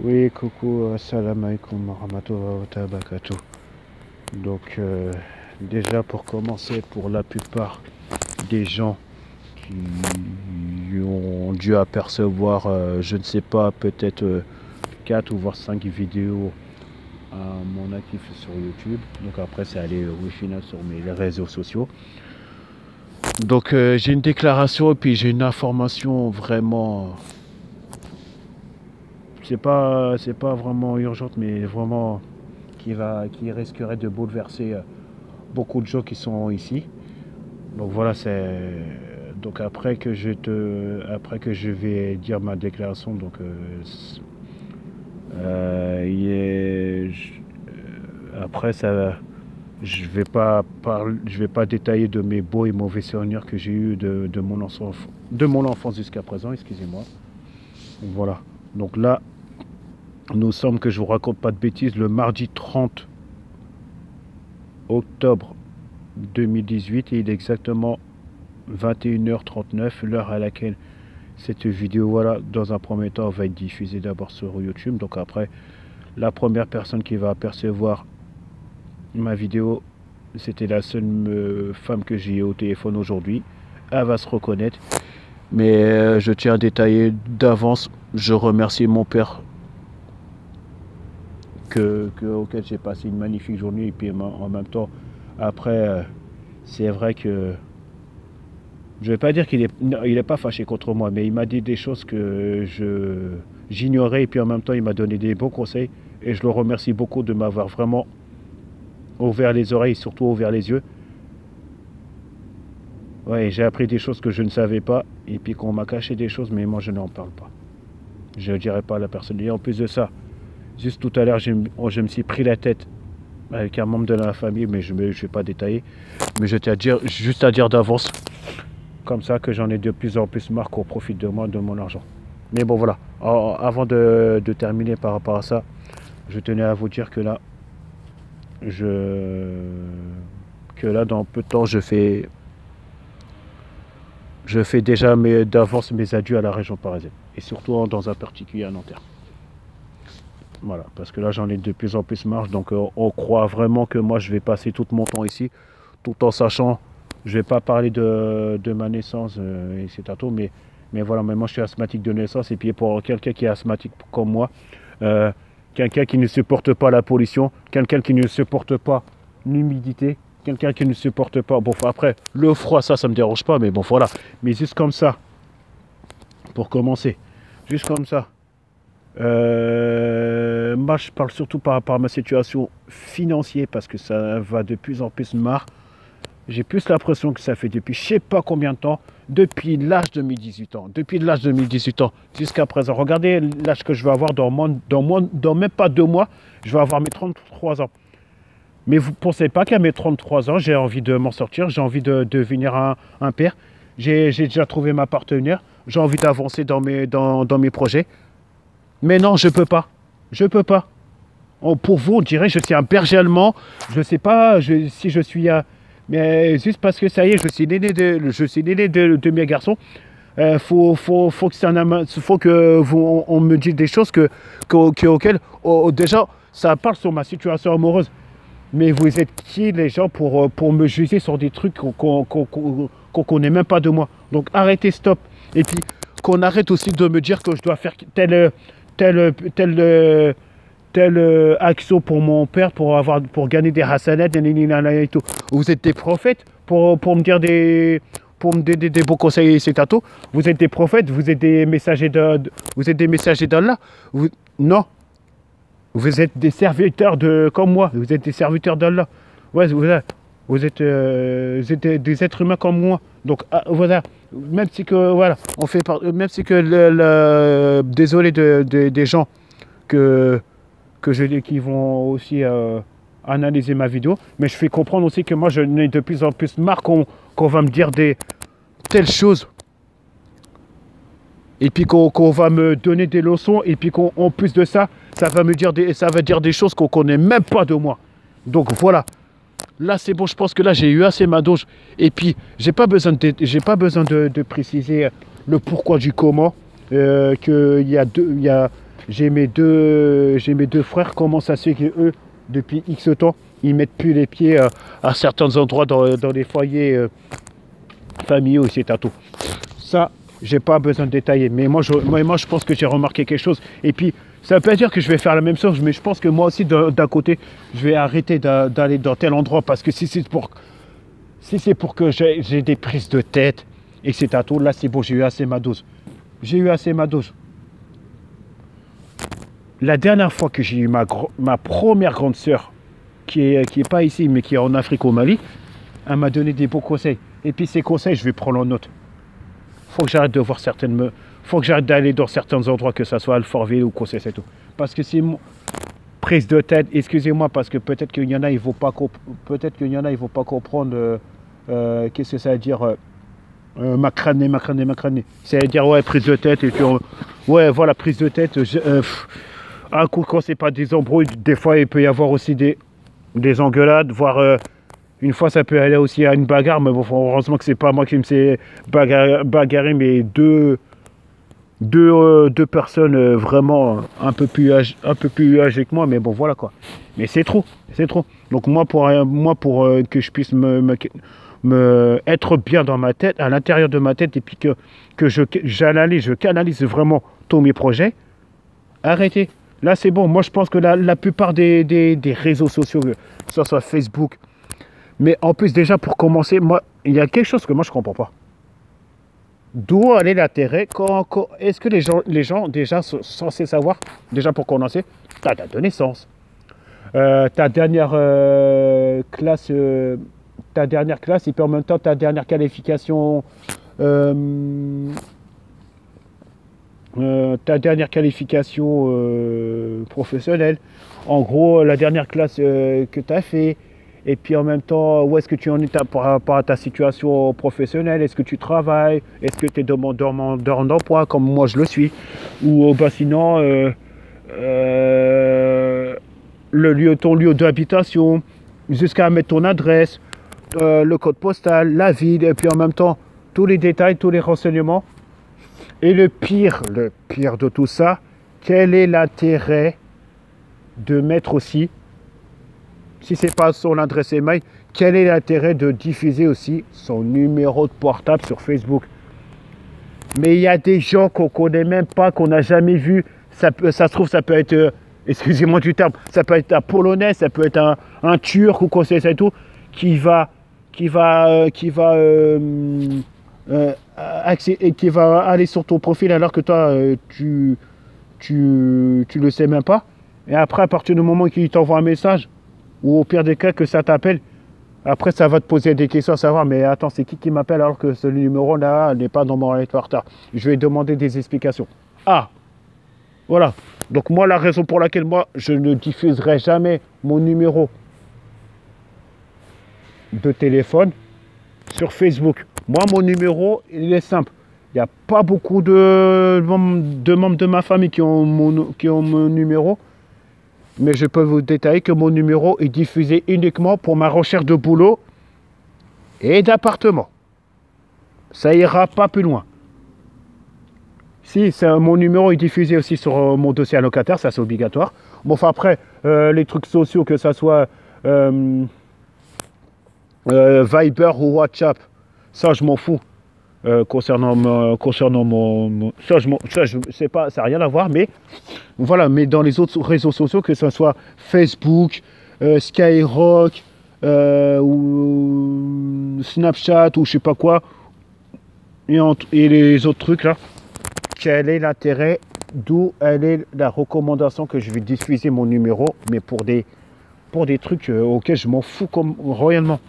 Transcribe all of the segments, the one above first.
Oui, coucou, assalamu alaikum wa rahmatullahi wa barakatuh. Donc, déjà pour commencer, pour la plupart des gens qui ont dû apercevoir, je ne sais pas, peut-être 4 ou voire 5 vidéos à mon actif sur YouTube. Donc après, c'est allé au final sur mes réseaux sociaux. Donc, j'ai une déclaration et puis j'ai une information vraiment. C'est pas vraiment urgente, mais vraiment qui risquerait de bouleverser beaucoup de gens qui sont ici. Donc voilà, donc après que je vais dire ma déclaration, donc il est, après ça, je vais pas détailler de mes beaux et mauvais souvenirs que j'ai eu de mon enfance jusqu'à présent, excusez-moi. Donc voilà. Donc là, nous sommes, que je vous raconte pas de bêtises, le mardi 30 octobre 2018 et il est exactement 21h39, l'heure à laquelle cette vidéo, voilà, dans un premier temps, va être diffusée d'abord sur YouTube. Donc après, la première personne qui va apercevoir ma vidéo, c'était la seule femme que j'ai au téléphone aujourd'hui. Elle va se reconnaître. Mais je tiens à détailler d'avance, je remercie mon père auquel j'ai passé une magnifique journée. Et puis en même temps, après, c'est vrai que je vais pas dire il est pas fâché contre moi, mais il m'a dit des choses que j'ignorais et puis en même temps il m'a donné des bons conseils et je le remercie beaucoup de m'avoir vraiment ouvert les oreilles et surtout ouvert les yeux. Ouais, j'ai appris des choses que je ne savais pas et puis qu'on m'a caché des choses, mais moi je n'en parle pas. Je ne dirai pas à la personne. Et en plus de ça, juste tout à l'heure, je me suis pris la tête avec un membre de la famille, mais je ne vais pas détailler. Mais je tiens juste à dire d'avance, comme ça, que j'en ai de plus en plus marre qu'on profite de moi, de mon argent. Mais bon, voilà. Alors, avant de terminer par rapport à ça, je tenais à vous dire que là, dans peu de temps, je fais déjà d'avance mes adieux à la région parisienne. Et surtout dans un particulier à Nanterre. Voilà, parce que là j'en ai de plus en plus marre, donc on croit vraiment que moi je vais passer tout mon temps ici, tout en sachant, je vais pas parler de ma naissance, et c'est à tout, mais voilà, mais moi je suis asthmatique de naissance, et puis pour quelqu'un qui est asthmatique comme moi, euh, quelqu'un qui ne supporte pas la pollution, quelqu'un qui ne supporte pas l'humidité, quelqu'un qui ne supporte pas, bon après, le froid ça me dérange pas, mais bon voilà, mais juste comme ça, pour commencer, juste comme ça. Moi, je parle surtout par rapport à ma situation financière parce que ça va de plus en plus marre. J'ai plus l'impression que ça fait depuis je sais pas combien de temps, depuis l'âge de mes 18 ans. Depuis l'âge de mes 18 ans jusqu'à présent. Regardez l'âge que je vais avoir dans même pas 2 mois, je vais avoir mes 33 ans. Mais vous ne pensez pas qu'à mes 33 ans, j'ai envie de m'en sortir, j'ai envie de devenir un père. J'ai déjà trouvé ma partenaire, j'ai envie d'avancer dans mes projets. Mais non, je peux pas. Je peux pas. Oh, pour vous, on dirait que je suis un berger allemand. Je ne sais pas si je suis un... Mais juste parce que ça y est, je suis l'aîné de mes garçons. Faut que faut que on me dise des choses auxquelles déjà ça parle sur ma situation amoureuse. Mais vous êtes qui les gens pour me juger sur des trucs qu'on connaît même pas de moi. Donc arrêtez, stop. Et puis qu'on arrête aussi de me dire que je dois faire telle, telle, telle action pour mon père pour gagner des hasanats et tout. Vous êtes des prophètes pour me dire pour me donner des beaux conseils, c'est à tout. Vous êtes des prophètes, vous êtes des messagers vous êtes des messagers d'Allah. Non, vous êtes des serviteurs comme moi. Vous êtes des serviteurs d'Allah. Ouais, vous êtes des êtres humains comme moi. Donc voilà, même si que voilà, même si que désolé des gens que qui vont aussi analyser ma vidéo, mais je fais comprendre aussi que moi je n'ai de plus en plus marre qu'on va me dire des telles choses et puis qu'on va me donner des leçons et puis qu'en plus de ça, ça va dire des choses qu'on connaît même pas de moi. Donc voilà. Là, c'est bon, je pense que là, j'ai eu assez ma dose. Et puis, j'ai pas besoin de préciser le pourquoi du comment. Il y a J'ai mes deux frères, comment ça se fait qu'eux, depuis X temps, ils mettent plus les pieds à certains endroits dans les foyers familiaux, c'est à tout. Ça, j'ai pas besoin de détailler, mais moi je pense que j'ai remarqué quelque chose. Et puis, ça veut pas dire que je vais faire la même chose, mais je pense que moi aussi, d'un côté, je vais arrêter d'aller dans tel endroit, parce que si c'est pour que j'ai des prises de tête, et que c'est à tout, là c'est bon, j'ai eu assez ma dose. J'ai eu assez ma dose. La dernière fois que j'ai eu ma première grande sœur, qui est pas ici, mais qui est en Afrique, au Mali, elle m'a donné des beaux conseils. Et puis ces conseils, je vais prendre en note. Faut que j'arrête de voir faut que j'arrête d'aller dans certains endroits, que ça soit Alfortville ou Conseil et tout. Parce que c'est prise de tête, excusez-moi, parce que peut-être qu'il y en a, ils vont pas comprendre qu'est-ce que ça veut dire macraner. C'est-à-dire, ouais, prise de tête, et puis ouais, voilà, prise de tête. Un coup, quand c'est pas des embrouilles, des fois, il peut y avoir aussi des engueulades, voire une fois, ça peut aller aussi à une bagarre, mais bon, heureusement que c'est pas moi qui me sais bagarrer, mais deux personnes vraiment un peu plus âgées que moi, mais bon, voilà quoi. Mais c'est trop. Donc moi, pour que je puisse être bien dans ma tête, à l'intérieur de ma tête, et puis que je canalise vraiment tous mes projets, arrêtez. Là, c'est bon. Moi, je pense que la plupart des réseaux sociaux, que ce soit Facebook, mais en plus, déjà, pour commencer, moi, il y a quelque chose que moi, je ne comprends pas. D'où aller l'intérêt est-ce que les gens, déjà, sont censés savoir, déjà pour commencer, ta date de naissance, ta dernière classe, et puis en même temps, ta dernière qualification, professionnelle. En gros, la dernière classe que tu as fait. Et puis en même temps, où est-ce que tu en es par rapport à ta situation professionnelle? Est-ce que tu travailles? Est-ce que tu es demandeur d'emploi, comme moi je le suis? Ou sinon, ton lieu d'habitation, jusqu'à mettre ton adresse, le code postal, la ville, et puis en même temps, tous les détails, tous les renseignements. Et le pire de tout ça, quel est l'intérêt de mettre aussi, si ce n'est pas son adresse email, quel est l'intérêt de diffuser aussi son numéro de portable sur Facebook? Mais il y a des gens qu'on ne connaît même pas, qu'on n'a jamais vu. Ça se trouve, ça peut être, excusez-moi du terme, ça peut être un Polonais, ça peut être un Turc ou quoi c'est tout, qui va aller sur ton profil alors que toi, tu le sais même pas. Et après, à partir du moment qu'il t'envoie un message, ou au pire des cas que ça t'appelle, après ça va te poser des questions à savoir, mais attends, c'est qui m'appelle alors que ce numéro-là n'est pas dans mon retard? Je vais demander des explications. Ah, voilà. Donc moi, la raison pour laquelle moi, je ne diffuserai jamais mon numéro de téléphone sur Facebook. Moi, mon numéro, il est simple. Il n'y a pas beaucoup de membres de ma famille qui ont mon numéro. Mais je peux vous détailler que mon numéro est diffusé uniquement pour ma recherche de boulot et d'appartement. Ça ira pas plus loin. Si mon numéro est diffusé aussi sur mon dossier allocataire, ça c'est obligatoire. Bon, enfin après, les trucs sociaux, que ça soit Viber ou WhatsApp, ça je m'en fous. Concernant mon ça je sais pas, ça n'a rien à voir, mais voilà. Mais dans les autres réseaux sociaux, que ce soit Facebook, Skyrock ou Snapchat ou je sais pas quoi, et les autres trucs là, quel est l'intérêt? D'où elle est la recommandation que je vais diffuser mon numéro, mais pour des trucs auxquels je m'en fous comme royalement.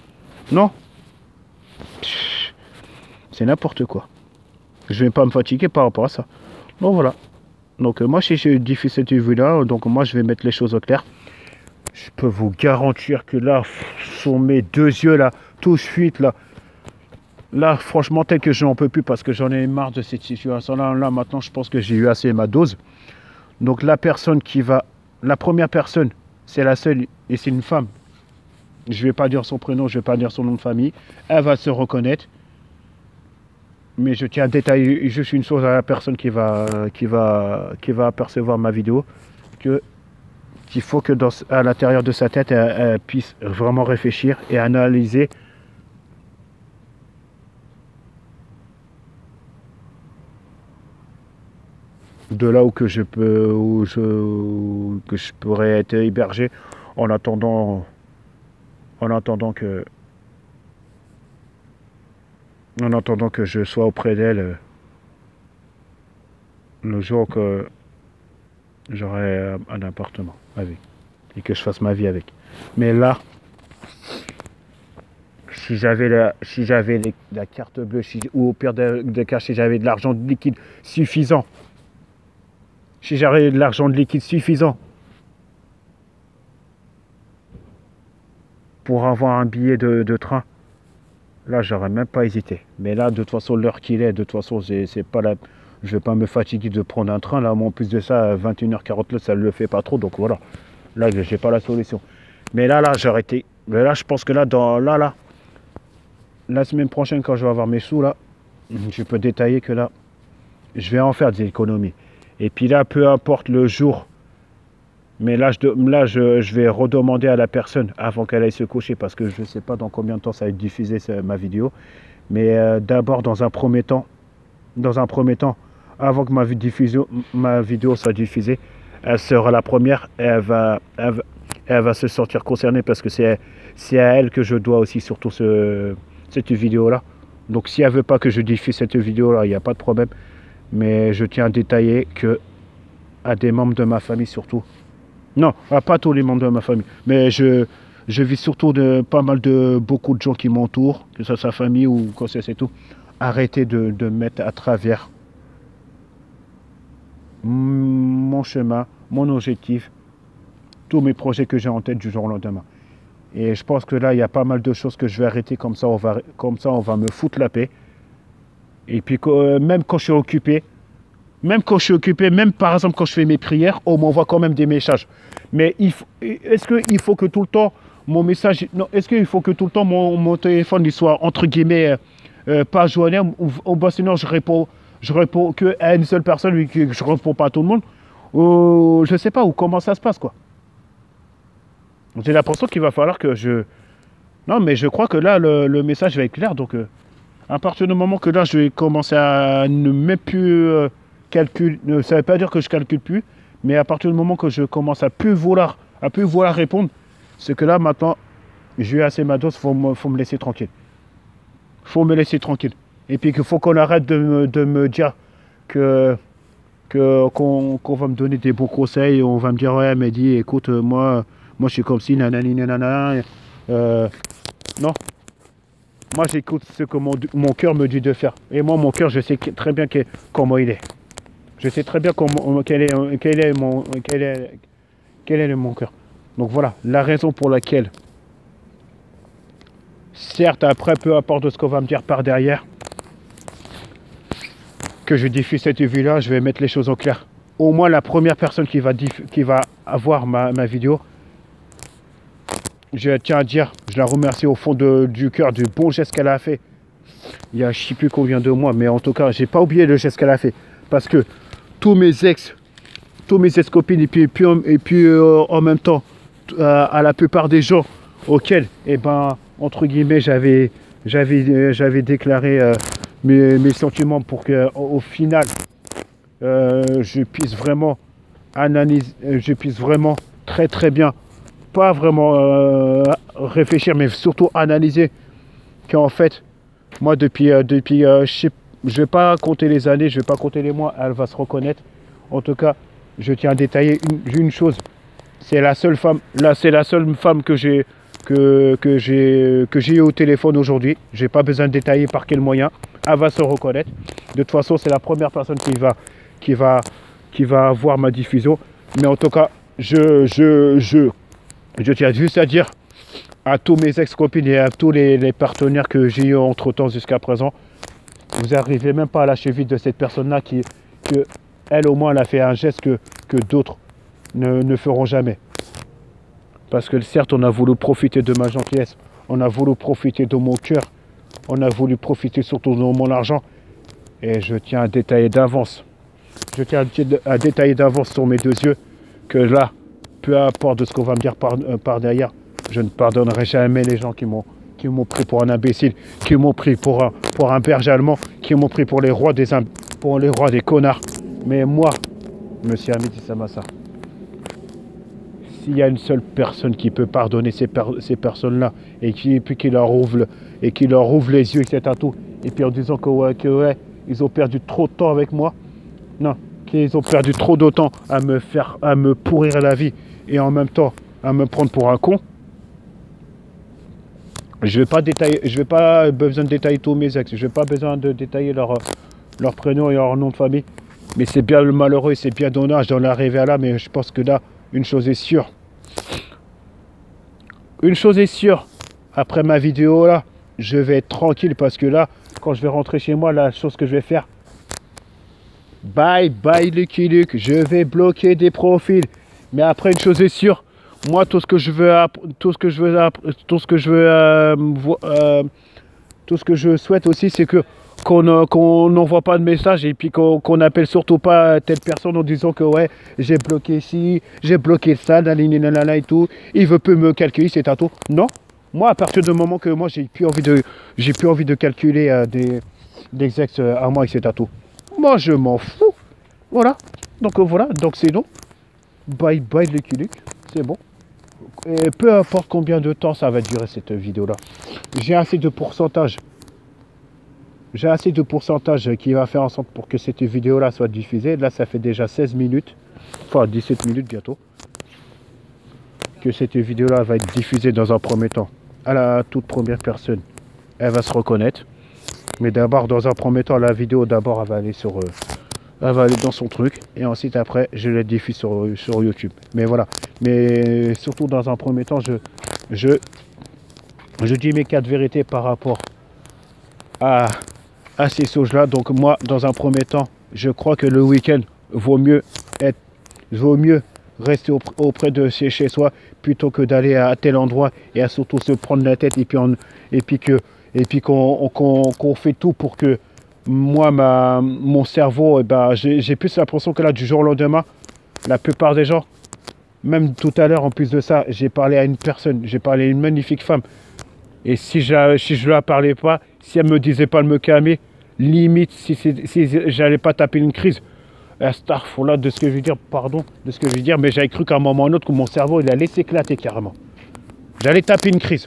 Non, c'est n'importe quoi. Je ne vais pas me fatiguer par rapport à ça. Bon, voilà. Donc, moi, si je diffuse cette vidéo-là, donc moi, je vais mettre les choses au clair. Je peux vous garantir que là, sur mes deux yeux, là, tout fuite, là. Là, franchement, tel que je n'en peux plus, parce que j'en ai marre de cette situation-là. Là, maintenant, je pense que j'ai eu assez ma dose. Donc, la première personne, c'est la seule, et c'est une femme. Je ne vais pas dire son prénom, je ne vais pas dire son nom de famille. Elle va se reconnaître. Mais je tiens à détailler juste une chose à la personne qui va apercevoir ma vidéo, qu'il faut que à l'intérieur de sa tête, elle puisse vraiment réfléchir et analyser de là où que je peux, que je pourrais être hébergé en attendant, en attendant que, en attendant que je sois auprès d'elle le jour que j'aurai un appartement avec et que je fasse ma vie avec. Mais là, si j'avais la carte bleue, ou au pire des cas, si j'avais de l'argent liquide suffisant, si j'avais de l'argent liquide suffisant pour avoir un billet de train, là, j'aurais même pas hésité. Mais là, de toute façon, l'heure qu'il est, de toute façon, c'est pas la... je vais pas me fatiguer de prendre un train. Là, en plus de ça, 21h40, ça ne le fait pas trop. Donc voilà, là, j'ai pas la solution. Mais là, j'aurais été... Mais là, je pense que là, la semaine prochaine, quand je vais avoir mes sous, là, je peux détailler que là, je vais en faire des économies. Et puis là, peu importe le jour, mais là, je vais redemander à la personne avant qu'elle aille se coucher, parce que je ne sais pas dans combien de temps ça va être diffusé, ma vidéo. Mais d'abord, dans un premier temps, avant que ma vidéo soit diffusée, elle sera la première et elle va se sentir concernée, parce que c'est à elle que je dois aussi surtout cette vidéo-là. Donc si elle veut pas que je diffuse cette vidéo-là, il n'y a pas de problème. Mais je tiens à détailler que à des membres de ma famille surtout. Non, pas tous les membres de ma famille. Mais je vis surtout de beaucoup de gens qui m'entourent, que ce soit sa famille ou quoi c'est tout. Arrêtez de mettre à travers mon chemin, mon objectif, tous mes projets que j'ai en tête du jour au lendemain. Et je pense que là, il y a pas mal de choses que je vais arrêter, comme ça on va me foutre la paix. Et puis même quand je suis occupé, même par exemple quand je fais mes prières, on m'envoie quand même des messages. Mais est-ce qu'il faut que tout le temps mon message, non, est-ce qu'il faut que tout le temps mon téléphone il soit entre guillemets pas joignable, ou sinon je réponds que à une seule personne et que je réponds pas à tout le monde, ou je sais pas, ou comment ça se passe quoi. J'ai l'impression qu'il va falloir que non, mais je crois que là le message va être clair, donc à partir du moment que là je vais commencer à ne même plus calculer, ça ne veut pas dire que je calcule plus, mais à partir du moment que je commence à plus vouloir répondre, c'est que là maintenant j'ai eu assez ma dose, faut me laisser tranquille. Faut me laisser tranquille. Et puis qu'il faut qu'on arrête de me dire qu'on va me donner des bons conseils, on va me dire ouais Mehdi, écoute moi je suis comme si nanani nanana. Non. Moi, j'écoute ce que mon cœur me dit de faire. Et moi, mon cœur, je sais très bien comment il est. Je sais très bien quel est mon cœur. Donc voilà, la raison pour laquelle, certes, après, peu importe de ce qu'on va me dire par derrière, que je diffuse cette vue-là, je vais mettre les choses au clair. Au moins, la première personne qui va avoir ma vidéo, je tiens à dire, je la remercie au fond du cœur du bon geste qu'elle a fait. Il y a je ne sais plus combien de mois, mais en tout cas, j'ai pas oublié le geste qu'elle a fait. Parce que tous mes ex-copines, et puis en même temps, à la plupart des gens auxquels, entre guillemets, j'avais déclaré mes sentiments pour qu'au final, je puisse vraiment analyser, je puisse vraiment très très bien, pas vraiment réfléchir, mais surtout analyser qu'en fait, moi depuis je vais pas compter les années, je vais pas compter les mois, elle va se reconnaître. En tout cas, je tiens à détailler une chose. C'est la seule femme que j'ai eu au téléphone aujourd'hui. J'ai pas besoin de détailler par quel moyen. Elle va se reconnaître. De toute façon, c'est la première personne qui va voir ma diffusion. Mais en tout cas, je tiens juste à dire à tous mes ex-copines et à tous les partenaires que j'ai eu entre temps jusqu'à présent, vous n'arrivez même pas à la cheville de cette personne-là que elle au moins elle a fait un geste que d'autres ne feront jamais. Parce que certes, on a voulu profiter de ma gentillesse, on a voulu profiter de mon cœur, on a voulu profiter surtout de mon argent, Et je tiens à détailler d'avance. Je tiens à détailler d'avance sur mes 2 yeux que là, peu importe de ce qu'on va me dire par derrière, je ne pardonnerai jamais les gens qui m'ont pris pour un imbécile, qui m'ont pris pour un berger allemand, qui m'ont pris pour les rois des connards. Mais moi, monsieur Hamid Samassa, s'il y a une seule personne qui peut pardonner ces personnes-là et puis qui leur ouvre les yeux, etc. Et puis en disant que ouais, ils ont perdu trop de temps avec moi. Non, qu'ils ont perdu trop de temps à me pourrir la vie et en même temps à me prendre pour un con. Je vais pas besoin de détailler tous mes ex. Je vais pas besoin de détailler leur prénom et leur nom de famille. Mais c'est bien le malheureux, c'est bien dommage d'en arriver à là. Mais je pense que là, une chose est sûre. Une chose est sûre. Après ma vidéo là, je vais être tranquille parce que là, quand je vais rentrer chez moi, la chose que je vais faire, bye bye Lucky Luke, je vais bloquer des profils. Mais après, une chose est sûre, moi tout ce que je souhaite aussi, c'est que qu'on n'envoie pas de message et puis qu'on n'appelle surtout pas telle personne en disant que ouais, j'ai bloqué ci, j'ai bloqué ça, et tout, il veut plus me calculer, c'est un tout. Non, moi à partir du moment que moi j'ai plus envie de calculer des ex à moi, c'est un tout. Moi je m'en fous. Voilà. Donc c'est non. Bye bye Lucky Luke, c'est bon. Et peu importe combien de temps ça va durer cette vidéo là. J'ai assez de pourcentage. Qui va faire en sorte pour que cette vidéo là soit diffusée. Là ça fait déjà 16 minutes. Enfin 17 minutes bientôt. Que cette vidéo là va être diffusée dans un premier temps. À la toute première personne. Elle va se reconnaître. Mais d'abord dans un premier temps la vidéo d'abord elle va aller elle va aller dans son truc et ensuite après je la diffuse sur YouTube. Mais voilà. Mais surtout dans un premier temps je dis mes 4 vérités par rapport à ces choses-là. Donc moi, dans un premier temps, je crois que le week-end vaut mieux rester auprès de chez soi plutôt que d'aller à tel endroit et à surtout se prendre la tête et puis qu'on fait tout pour que moi, mon cerveau, j'ai plus l'impression que là, du jour au lendemain, la plupart des gens, même tout à l'heure, en plus de ça, j'ai parlé à une personne, j'ai parlé à une magnifique femme. Et si je la parlais pas, si elle me disait pas de me calmer, limite, si j'allais pas taper une crise, astaghfirullah de ce que je veux dire, pardon, de ce que je veux dire, mais j'avais cru qu'à un moment ou à un autre, que mon cerveau, il allait s'éclater carrément. J'allais taper une crise.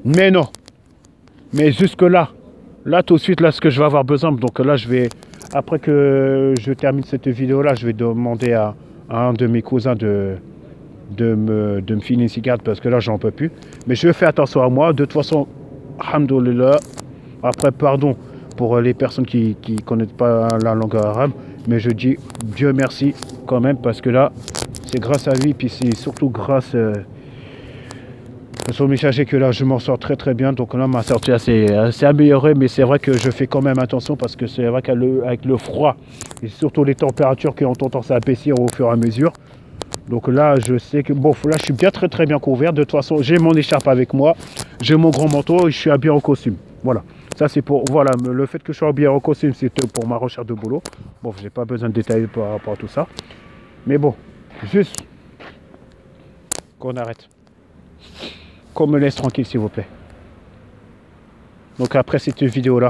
Mais non. Mais jusque là, tout de suite, là, ce que je vais avoir besoin, donc là, après que je termine cette vidéo-là, je vais demander à un de mes cousins de me filer une cigarette parce que là, j'en peux plus. Mais je fais attention à moi. De toute façon, alhamdoulilah. Après, pardon pour les personnes qui connaissent pas la langue arabe, mais je dis Dieu merci quand même parce que là, c'est grâce à lui, puis c'est surtout grâce à son messager que là, je m'en sors très très bien. Donc là, ma sortie assez améliorée, mais c'est vrai que je fais quand même attention parce que c'est vrai qu'avec le froid et surtout les températures qui ont tendance à baisser au fur et à mesure. Donc là, je sais que bon, là, je suis bien très bien couvert. De toute façon, j'ai mon écharpe avec moi, j'ai mon grand manteau et je suis habillé en costume. Voilà. Ça, c'est pour voilà, le fait que je sois habillé en costume, c'est pour ma recherche de boulot. Bon, j'ai pas besoin de détailler par rapport à tout ça. Mais bon, juste qu'on arrête. Qu'on me laisse tranquille, s'il vous plaît. Donc après cette vidéo-là,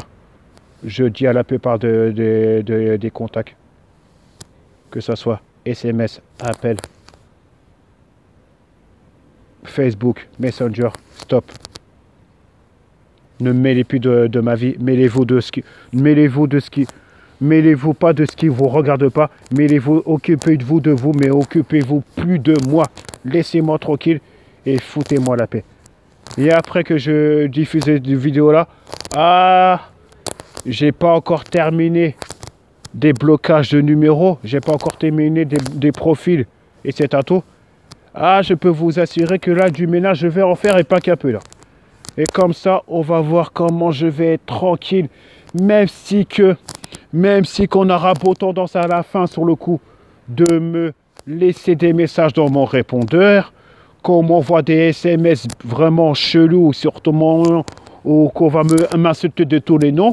je dis à la plupart des contacts, que ce soit SMS, appel, Facebook, Messenger, stop. Ne mêlez plus de ma vie, mêlez-vous pas de ce qui vous regarde pas, mêlez-vous, occupez-vous de vous, mais occupez-vous plus de moi. Laissez-moi tranquille et foutez-moi la paix. Et après que je diffuse cette vidéo là, j'ai pas encore terminé des blocages de numéros, j'ai pas encore terminé des profils, et c'est à tout. Je peux vous assurer que là, du ménage, je vais en faire et pas qu'un peu là. Et comme ça, on va voir comment je vais être tranquille, même si qu'on aura beau tendance à la fin sur le coup de me laisser des messages dans mon répondeur, qu'on m'envoie des SMS vraiment chelous, surtout ou qu'on va m'insulter de tous les noms.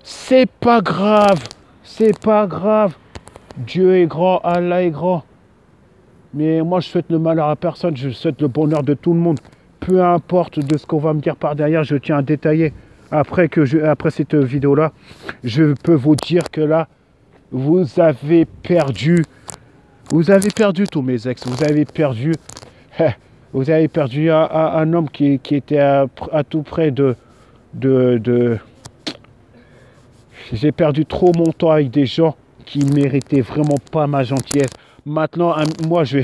C'est pas grave. C'est pas grave. Dieu est grand, Allah est grand. Mais moi, je souhaite le malheur à personne. Je souhaite le bonheur de tout le monde. Peu importe de ce qu'on va me dire par derrière, je tiens à détailler. Après cette vidéo-là, je peux vous dire que là, vous avez perdu tous mes ex. Vous avez perdu un homme qui était à tout près de... J'ai perdu trop mon temps avec des gens qui méritaient vraiment pas ma gentillesse. Maintenant, moi, je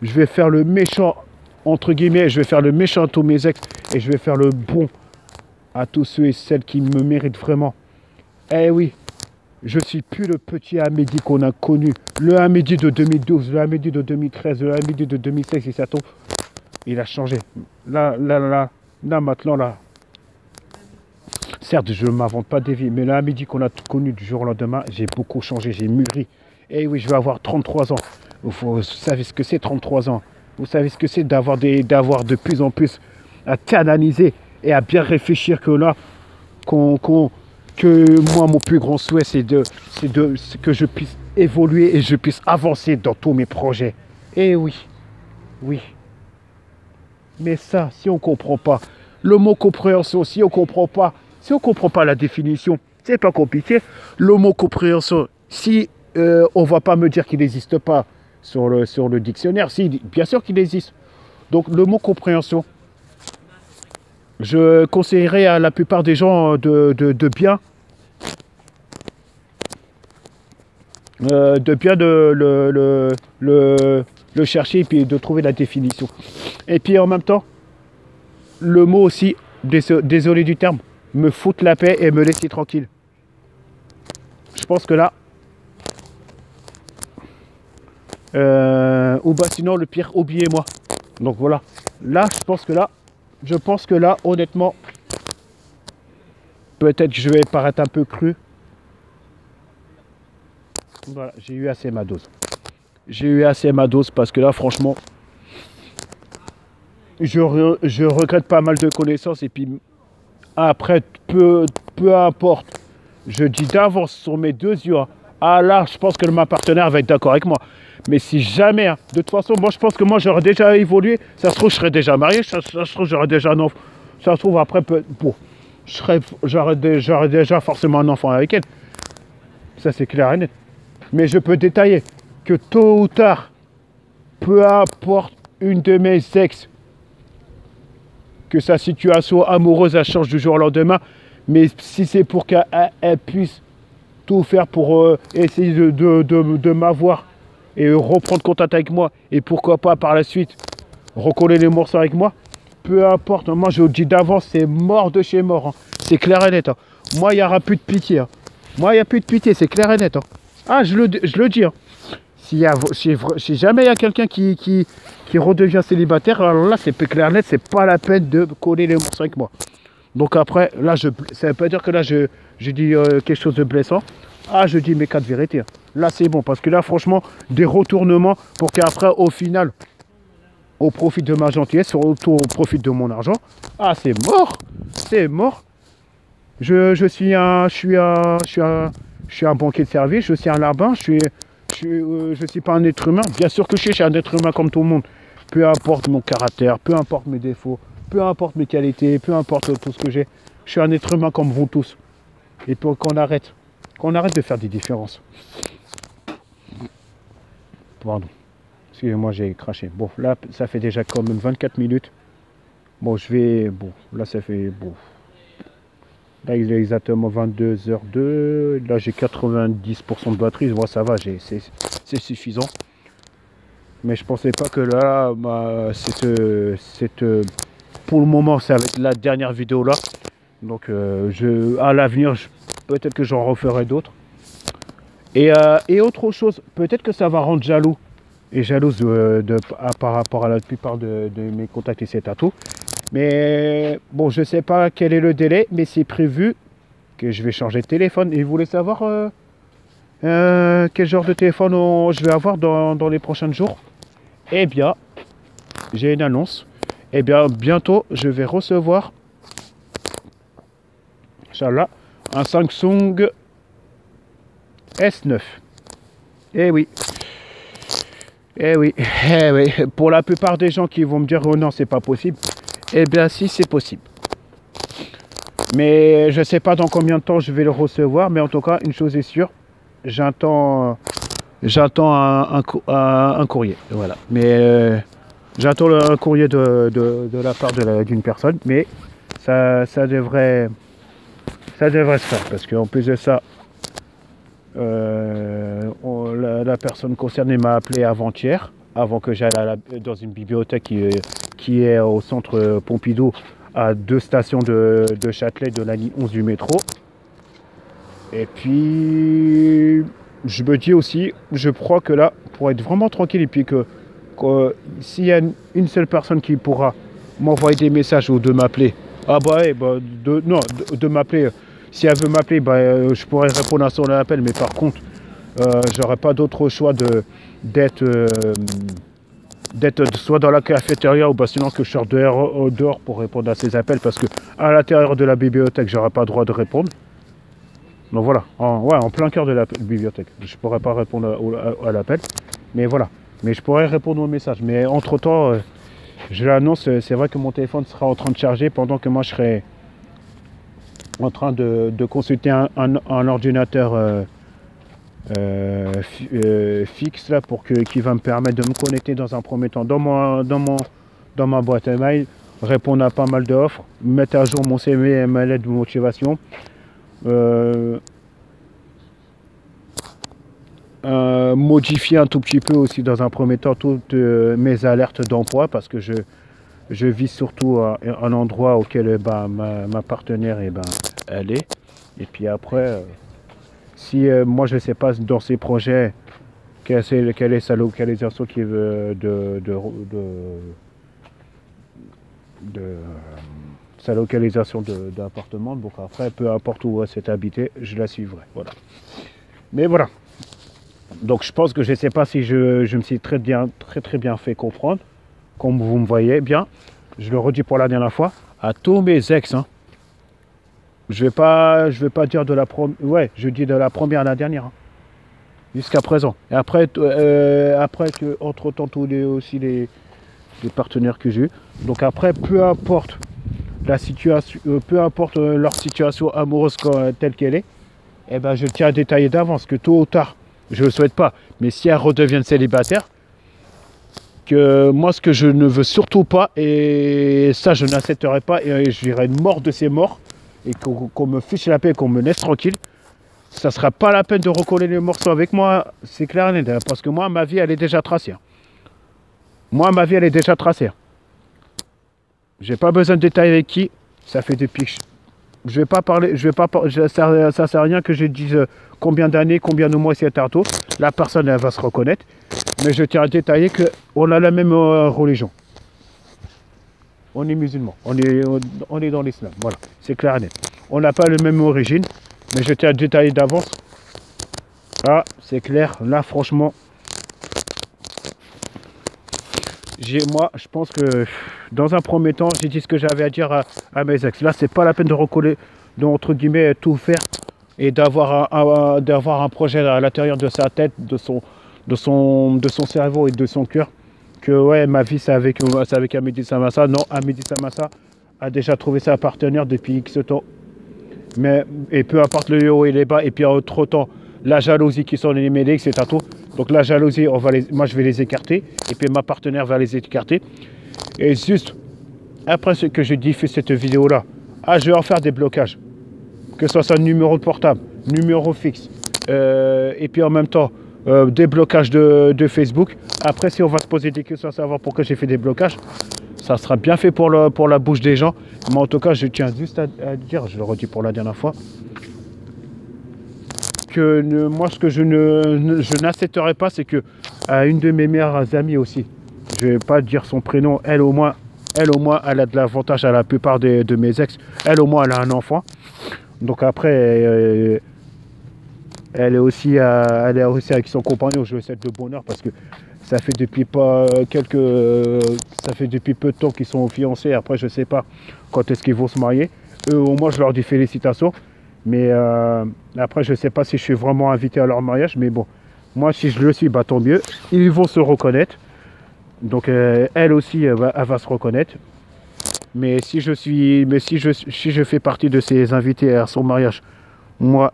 vais faire le méchant, entre guillemets, je vais faire le méchant à tous mes ex et je vais faire le bon à tous ceux et celles qui me méritent vraiment. Eh oui, je suis plus le petit Hamedi qu'on a connu. Le Hamedi de 2012, le Hamedi de 2013, le Hamedi de 2016 et ça tombe. Il a changé. Là, maintenant, là. Certes, je ne m'invente pas des vies, mais le Hamedi qu'on a connu du jour au lendemain, j'ai beaucoup changé, j'ai mûri. Eh oui, je vais avoir 33 ans. Vous savez ce que c'est 33 ans. Vous savez ce que c'est d'avoir de plus en plus à t'analyser et à bien réfléchir que là, que moi, mon plus grand souhait, c'est que je puisse évoluer et je puisse avancer dans tous mes projets. Eh oui, oui. Mais ça, si on ne comprend pas, le mot compréhension, si on ne comprend pas la définition, c'est pas compliqué. Le mot compréhension, si on ne va pas me dire qu'il n'existe pas sur le dictionnaire, si, bien sûr qu'il existe. Donc le mot compréhension, je conseillerais à la plupart des gens de bien le chercher et puis de trouver la définition. Et puis en même temps, le mot aussi, désolé du terme, me foutre la paix et me laisser tranquille. Je pense que là, ou bah sinon le pire, oubliez-moi. Donc voilà, là je pense que là, honnêtement, peut-être que je vais paraître un peu cru. Voilà, j'ai eu assez ma dose. J'ai eu assez ma dose parce que là, franchement, je regrette pas mal de connaissances et puis après, peu importe, je dis d'avance sur mes deux yeux. Ah là, je pense que ma partenaire va être d'accord avec moi. Mais si jamais, hein, de toute façon, moi je pense que moi j'aurais déjà évolué. Ça se trouve, je serais déjà marié. Ça se trouve, j'aurais déjà un enfant. Ça se trouve, après, bon, j'aurais déjà forcément un enfant avec elle. Ça, c'est clair et net. Mais je peux détailler que tôt ou tard, peu importe une de mes ex, que sa situation amoureuse elle change du jour au lendemain, mais si c'est pour qu'elle puisse tout faire pour essayer de m'avoir et reprendre contact avec moi, et pourquoi pas par la suite recoller les morceaux avec moi, peu importe, moi je vous dis d'avance, c'est mort de chez mort, hein. C'est clair et net, hein. Moi il n'y aura plus de pitié, hein. Moi il n'y a plus de pitié, c'est clair et net, hein. Ah, je le dis, hein. Si jamais il y a quelqu'un qui redevient célibataire, alors là c'est clair et net, c'est pas la peine de coller les morceaux avec moi. Donc après, là, ça ne veut pas dire que là je dis quelque chose de blessant. Ah, je dis mes quatre vérités, hein. Là c'est bon, parce que là franchement, des retournements pour qu'après au final, au profit de ma gentillesse, au profit de mon argent, ah c'est mort, c'est mort. Je suis un banquier de service, je suis un larbin, je suis pas un être humain. Bien sûr que je suis un être humain comme tout le monde. Peu importe mon caractère, peu importe mes défauts, peu importe mes qualités, peu importe tout ce que j'ai. Je suis un être humain comme vous tous. Et pour qu'on arrête de faire des différences. Pardon. Excusez-moi, j'ai craché. Bon, là, ça fait déjà quand même 24 minutes. Bon, bon, là, ça fait... Bon. Là, il est exactement 22h02. Là, j'ai 90% de batterie. Moi, ça va, c'est suffisant. Mais je pensais pas que là, pour le moment, ça va être la dernière vidéo là. Donc, à l'avenir, peut-être que j'en referai d'autres. Et autre chose, peut-être que ça va rendre jaloux. Et jalouse par rapport à la plupart de mes contacts et c'est à tout. Mais bon, je sais pas quel est le délai, mais c'est prévu que je vais changer de téléphone. Et vous voulez savoir quel genre de téléphone je vais avoir dans les prochains jours? Eh bien, j'ai une annonce. Eh bien, bientôt, je vais recevoir, Inch'Allah, Un Samsung S9. Eh oui. Eh oui. Eh oui. Pour la plupart des gens qui vont me dire oh non, c'est pas possible. Eh bien si, c'est possible. Mais je ne sais pas dans combien de temps je vais le recevoir. Mais en tout cas, une chose est sûre, j'attends un courrier. Voilà. Mais j'attends un courrier de la part d'une personne. Mais ça devrait se faire. Parce qu'en plus de ça, la personne concernée m'a appelé avant-hier, avant que j'aille dans une bibliothèque qui est au centre Pompidou, à 2 stations de Châtelet de la ligne 11 du métro. Et puis, je me dis aussi, je crois que là, pour être vraiment tranquille, et puis que s'il y a une seule personne qui pourra m'envoyer des messages ou de m'appeler, de m'appeler, si elle veut m'appeler, je pourrais répondre à son appel, mais par contre, j'aurais pas d'autre choix d'être soit dans la cafétéria ou sinon que je sors dehors pour répondre à ses appels, parce que à l'intérieur de la bibliothèque, j'aurais pas le droit de répondre. Donc voilà, en plein cœur de la bibliothèque. Je pourrais pas répondre à l'appel, mais voilà. Mais je pourrais répondre aux messages. Mais entre-temps, je l'annonce, c'est vrai que mon téléphone sera en train de charger pendant que moi je serai en train de consulter un ordinateur fixe là qui va me permettre de me connecter dans un premier temps dans ma boîte email, répondre à pas mal d'offres, mettre à jour mon CV et ma lettre de motivation, modifier un tout petit peu aussi dans un premier temps toutes mes alertes d'emploi, parce que je vis surtout un endroit auquel ma partenaire elle est. Et puis après, si moi je ne sais pas dans ces projets quelle est sa localisation qui veut sa localisation d'appartement, donc après peu importe où c'est habité, je la suivrai. Voilà. Mais voilà. Donc je pense que je ne sais pas si je me suis très bien fait comprendre, comme vous me voyez bien. Je le redis pour la dernière fois, à tous mes ex, hein. Je vais pas dire de la première, ouais, je dis de la première à la dernière, hein, jusqu'à présent. Et après que entre temps tous les partenaires que j'ai eu. Donc après, peu importe la situation, peu importe leur situation amoureuse telle qu'elle est, eh ben je tiens à détailler d'avance que tôt ou tard, je ne le souhaite pas, mais si elles redeviennent célibataires, que moi ce que je ne veux surtout pas, et ça je n'accepterai pas, et je dirais mort de ces morts, et qu'on me fiche la paix, qu'on me laisse tranquille, ça ne sera pas la peine de recoller les morceaux avec moi, c'est clair et net, parce que moi ma vie elle est déjà tracée. Moi ma vie elle est déjà tracée. J'ai pas besoin de détailler avec qui, ça fait depuis que je vais pas parler, ça sert à rien que je dise combien d'années, combien de mois c'est tantôt. La personne elle va se reconnaître, mais je tiens à détailler qu'on a la même religion. On est musulman, on est dans l'islam, voilà, c'est clair et net. On n'a pas la même origine, mais je tiens à détailler d'avance. Ah, c'est clair, là franchement, moi je pense que dans un premier temps, j'ai dit ce que j'avais à dire à mes ex. Là, c'est pas la peine de recoller, entre guillemets, tout faire et d'avoir un projet à l'intérieur de sa tête, de son cerveau et de son cœur. Que ouais, ma vie c'est avec Hamidi Samassa. Non, Hamidi Samassa a déjà trouvé sa partenaire depuis X temps. Et peu importe le haut et les bas, et puis entre temps, la jalousie qui sont les mêlés, c'est à tout. Donc la jalousie, moi je vais les écarter, et puis ma partenaire va les écarter. Et juste après ce que je diffuse cette vidéo là, je vais en faire des blocages, que ce soit un numéro de portable, numéro fixe, et puis en même temps des blocages de Facebook. Après, si on va se poser des questions à savoir pourquoi j'ai fait des blocages, ça sera bien fait pour la bouche des gens. Mais en tout cas, je tiens juste à dire, je le redis pour la dernière fois, que moi ce que je n'accepterai pas, c'est que à une de mes meilleures amies aussi, je vais pas dire son prénom, elle au moins elle a de l'avantage à la plupart de mes ex, elle au moins elle a un enfant, donc après elle est aussi avec son compagnon, je lui souhaite le bonheur, parce que ça fait depuis peu de temps qu'ils sont fiancés. Après je sais pas quand est-ce qu'ils vont se marier, eux au moins je leur dis félicitations. Mais après, je ne sais pas si je suis vraiment invité à leur mariage. Mais bon, moi, si je le suis, bah, tant mieux. Ils vont se reconnaître. Donc, elle aussi, elle va se reconnaître. Mais si je fais partie de ces invités à son mariage, moi,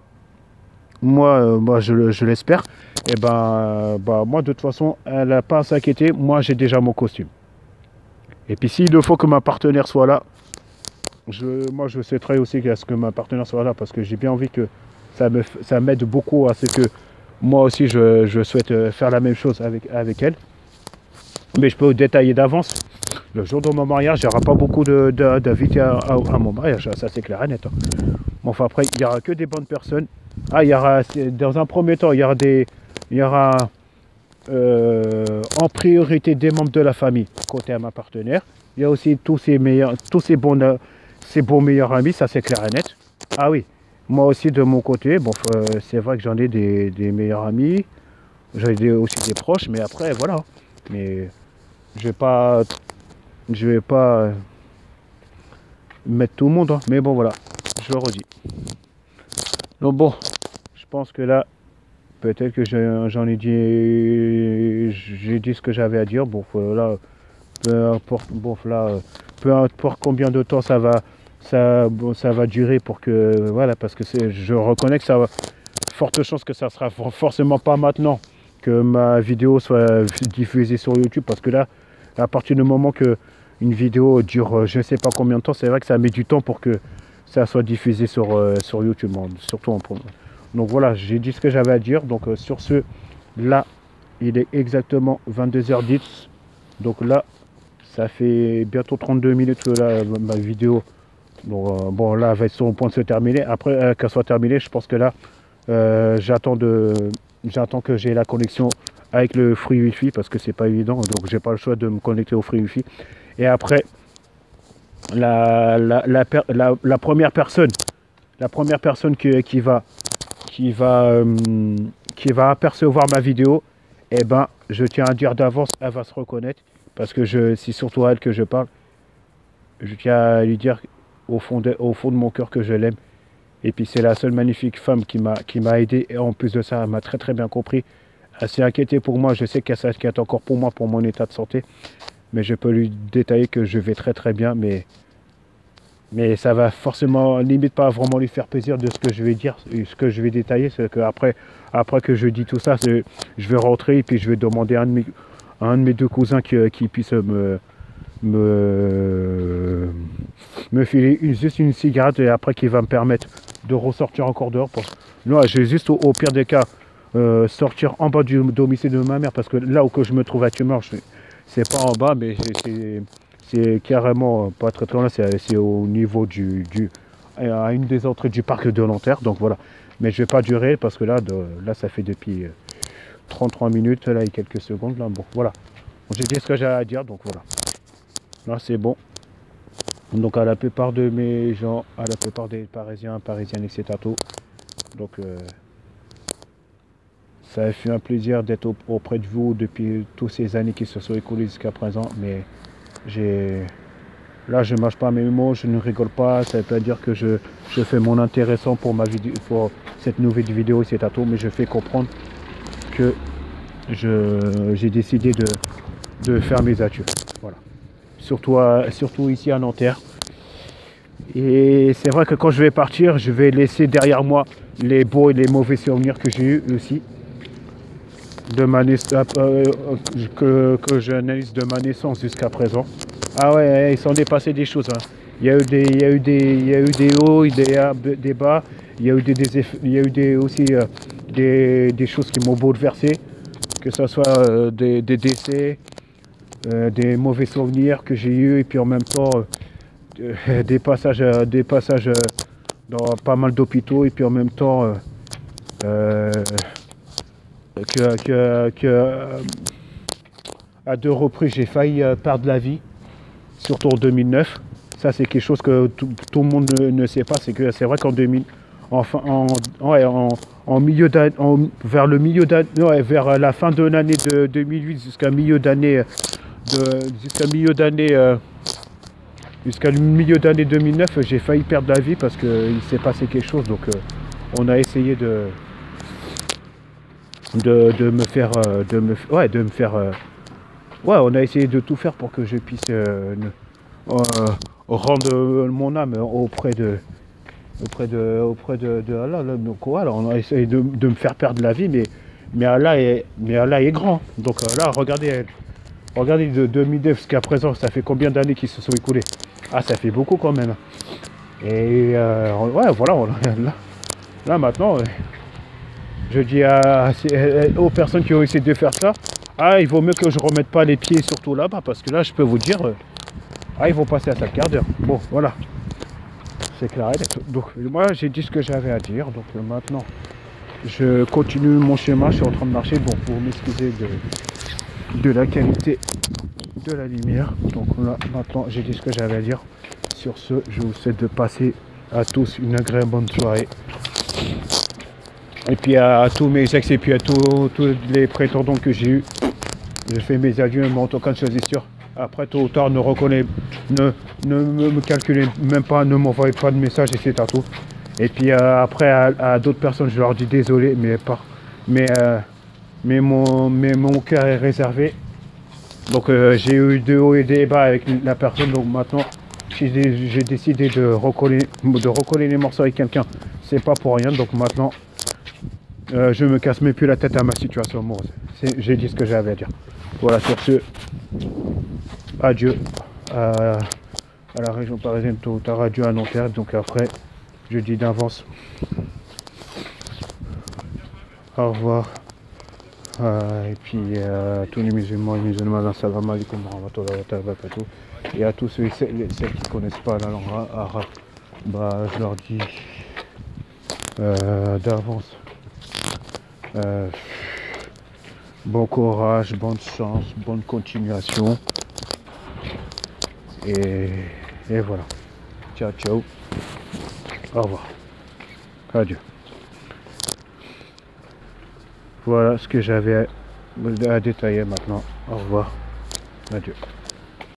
je l'espère. Et ben, moi, de toute façon, elle n'a pas à s'inquiéter. Moi, j'ai déjà mon costume. Et puis, s'il faut que ma partenaire soit là, moi, je souhaiterais aussi à ce que ma partenaire soit là parce que j'ai bien envie que ça m'aide beaucoup à ce que moi aussi, je souhaite faire la même chose avec elle. Mais je peux vous détailler d'avance. Le jour de mon mariage, il n'y aura pas beaucoup d'invités à mon mariage. Ça, c'est clair et net. Hein. Bon, enfin, après, il n'y aura que des bonnes personnes. Ah, il y aura, dans un premier temps, il y aura en priorité des membres de la famille côté à ma partenaire. Il y a aussi tous ces bons meilleurs amis, ça c'est clair et net. Ah oui, moi aussi de mon côté, bon, c'est vrai que j'en ai des meilleurs amis, j'en ai aussi des proches, mais après voilà. Mais je vais pas mettre tout le monde, hein. Mais bon voilà, je le redis. Donc bon, je pense que là, peut-être que j'en ai dit, j'ai dit ce que j'avais à dire. Bon, là, peu importe combien de temps ça va durer pour que, voilà, parce que je reconnais que forte chance que ça sera forcément pas maintenant que ma vidéo soit diffusée sur YouTube, parce que là, à partir du moment que une vidéo dure, je ne sais pas combien de temps, c'est vrai que ça met du temps pour que ça soit diffusé sur YouTube, surtout en premier. Donc voilà, j'ai dit ce que j'avais à dire. Donc sur ce, là, il est exactement 22h10. Donc là, ça fait bientôt 32 minutes que là, ma vidéo. Donc bon, là, elle va être sur le point de se terminer. Après qu'elle soit terminée, je pense que là, j'attends que j'ai la connexion avec le Free Wi-Fi parce que c'est pas évident. Donc j'ai pas le choix de me connecter au Free Wi-Fi. Et après, la première personne qui va apercevoir ma vidéo, eh ben, je tiens à dire d'avance, elle va se reconnaître, parce que c'est surtout à elle que je parle. Je tiens à lui dire au fond de mon cœur que je l'aime. Et puis c'est la seule magnifique femme qui m'a aidé, et en plus de ça, elle m'a très très bien compris. Elle s'est inquiétée pour moi, je sais qu'elle s'inquiète encore pour moi, pour mon état de santé. Mais je peux lui détailler que je vais très très bien, mais ça va forcément limite pas vraiment lui faire plaisir de ce que je vais dire, ce que je vais détailler. C'est que après que je dis tout ça, je vais rentrer et puis je vais demander à un de mes deux cousins qui puisse me filer juste une cigarette, et après qui va me permettre de ressortir encore dehors. Non, je vais juste au pire des cas sortir en bas du domicile de ma mère, parce que là où que je me trouve actuellement, c'est pas en bas, mais c'est carrément pas très loin, c'est au niveau à une des entrées du parc de Nanterre, donc voilà. Mais je vais pas durer parce que là ça fait depuis 33 minutes là et quelques secondes là. Bon voilà, j'ai dit ce que j'avais à dire, donc voilà. Là c'est bon. Donc à la plupart de mes gens, à la plupart des parisiennes, etc. Donc ça a fait un plaisir d'être auprès de vous depuis toutes ces années qui se sont écoulées jusqu'à présent, mais là je mâche pas mes mots, je ne rigole pas. Ça veut pas dire que je fais mon intéressant pour ma vidéo, pour cette nouvelle vidéo, c'est à tout, mais je fais comprendre que j'ai décidé de faire mes adieux. Voilà. Surtout ici à Nanterre. Et c'est vrai que quand je vais partir, je vais laisser derrière moi les beaux et les mauvais souvenirs que j'ai eu aussi de que j'analyse de ma naissance jusqu'à présent. Ah ouais, il s'en est passé des choses. Hein. Il y a eu des hauts, des bas. Il y a eu aussi des choses qui m'ont bouleversé, que ce soit des décès, des mauvais souvenirs que j'ai eus, et puis en même temps des passages dans pas mal d'hôpitaux, et puis en même temps à deux reprises j'ai failli perdre la vie, surtout en 2009. Ça c'est quelque chose que tout le monde ne sait pas, c'est que c'est vrai qu'en 2000, vers la fin de l'année de 2008 jusqu'à milieu d'année jusqu'à le milieu d'année 2009, j'ai failli perdre la vie parce qu'il s'est passé quelque chose. Donc on a essayé de me faire, ouais, on a essayé de tout faire pour que je puisse rendre mon âme auprès de Allah. Donc voilà, on a essayé de me faire perdre la vie, mais Allah est grand. Donc là, regardez de 2009 jusqu'à présent, ça fait combien d'années qu'ils se sont écoulés? Ah, ça fait beaucoup quand même. Et ouais, voilà, là maintenant, je dis aux personnes qui ont essayé de faire ça, ah, il vaut mieux que je remette pas les pieds surtout là-bas, parce que là, je peux vous dire, ah, ils vont passer à 5 quarts d'heure. Bon, voilà. C'est clair et net. Donc moi j'ai dit ce que j'avais à dire. Donc maintenant je continue mon schéma. Je suis en train de marcher. Bon, pour m'excuser de la qualité de la lumière. Donc là maintenant j'ai dit ce que j'avais à dire. Sur ce, je vous souhaite de passer à tous une agréable bonne soirée. Et puis à tous mes ex et puis à tous les prétendants que j'ai eu. Je fais mes adieux, mais en tout cas une chose est sûre. Après, tôt ou tard, ne me calculez même pas, ne m'envoyez pas de message et c'est à tout. Et puis après, à d'autres personnes, je leur dis désolé, mais mon cœur est réservé. Donc j'ai eu des hauts et des bas avec la personne. Donc maintenant, si j'ai décidé de recoller les morceaux avec quelqu'un, c'est pas pour rien. Donc maintenant, je me casse même plus la tête à ma situation amoureuse. J'ai dit ce que j'avais à dire. Voilà, sur ce, adieu à la région parisienne, tôt ou tard, adieu à Nanterre. Donc après, je dis d'avance au revoir. Et puis tous les musulmans et musulmanes, assalamu alaikum wa rahmatullahi wa barakatuh. Et à tous ceux et celles qui ne connaissent pas la langue arabe, bah, je leur dis d'avance bon courage, bonne chance, bonne continuation. Et voilà. Ciao, ciao. Au revoir. Adieu. Voilà ce que j'avais à détailler maintenant. Au revoir. Adieu.